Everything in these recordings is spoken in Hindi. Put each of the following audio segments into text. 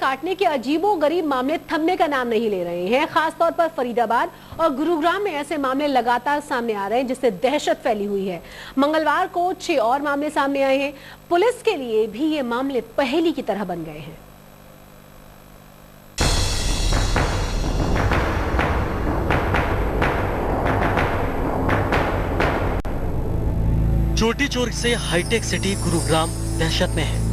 काटने के अजीबोगरीब मामले थमने का नाम नहीं ले रहे हैं। खासतौर पर फरीदाबाद और गुरुग्राम में ऐसे मामले लगातार सामने आ रहे हैं, जिससे दहशत फैली हुई है। मंगलवार को 6 और मामले सामने आए हैं। पुलिस के लिए भी ये मामले पहेली की तरह बन गए हैं। चोटी चोर से हाईटेक सिटी गुरुग्राम दहशत में है।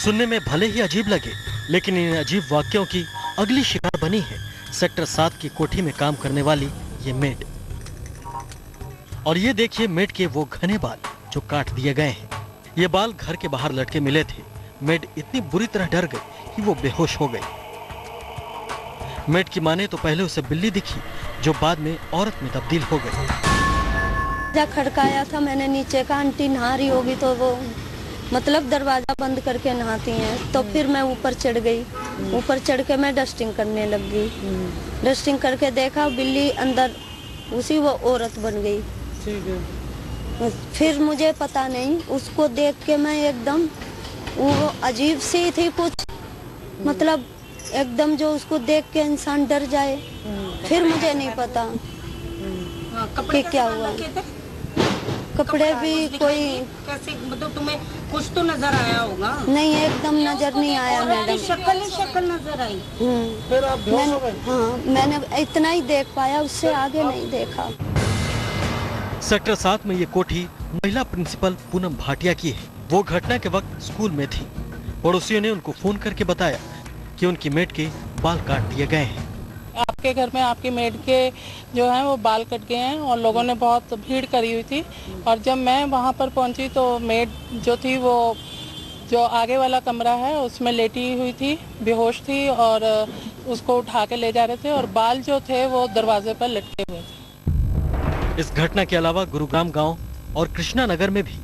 सुनने में भले ही अजीब लगे, लेकिन इन अजीब वाक्यों की अगली शिकार बनी है सेक्टर 7 की कोठी में काम करने वाली ये मेड। और ये देखिए मेड के वो घने बाल जो काट दिए गए हैं। ये बाल घर के बाहर लटके मिले थे। मेड इतनी बुरी तरह डर गई कि वो बेहोश हो गई। मेड की माने तो पहले उसे बिल्ली दिखी, जो बाद में औरत में तब्दील हो गई। खड़काया था मैंने नीचे का, आंटी नहा रही होगी तो वो मतलब दरवाजा बंद करके नहाती हैं। तो फिर मैं ऊपर चढ़ गई। ऊपर चढ़ के मैं डस्टिंग करने लग गई। डस्टिंग करके देखा बिल्ली अंदर उसी वो औरत बन गई। फिर मुझे पता नहीं, उसको देख के मैं एकदम वो अजीब सी थी कुछ, मतलब एकदम जो उसको देख के इंसान डर जाए। फिर मुझे नहीं पता कि क्या हुआ। कपड़े भी कोई कैसे, मतलब तुम्हें कुछ तो नजर आया होगा? नहीं, एकदम नजर नहीं आया मैडम। शक्ल नजर आई। फिर आप बेहोश हो गए? हाँ, मैंने इतना ही देख पाया, उससे आगे नहीं देखा। सेक्टर 7 में ये कोठी महिला प्रिंसिपल पूनम भाटिया की है। वो घटना के वक्त स्कूल में थी। पड़ोसियों ने उनको फोन करके बताया कि उनकी मेड के बाल काट दिए गए हैं। आपके घर में आपकी मेड के जो है वो बाल कट गए हैं और लोगों ने बहुत भीड़ करी हुई थी। और जब मैं वहाँ पर पहुँची तो मेड जो थी वो जो आगे वाला कमरा है उसमें लेटी हुई थी, बेहोश थी, और उसको उठा के ले जा रहे थे और बाल जो थे वो दरवाजे पर लटके हुए थे। इस घटना के अलावा गुरुग्राम गांव और कृष्णा नगर में भी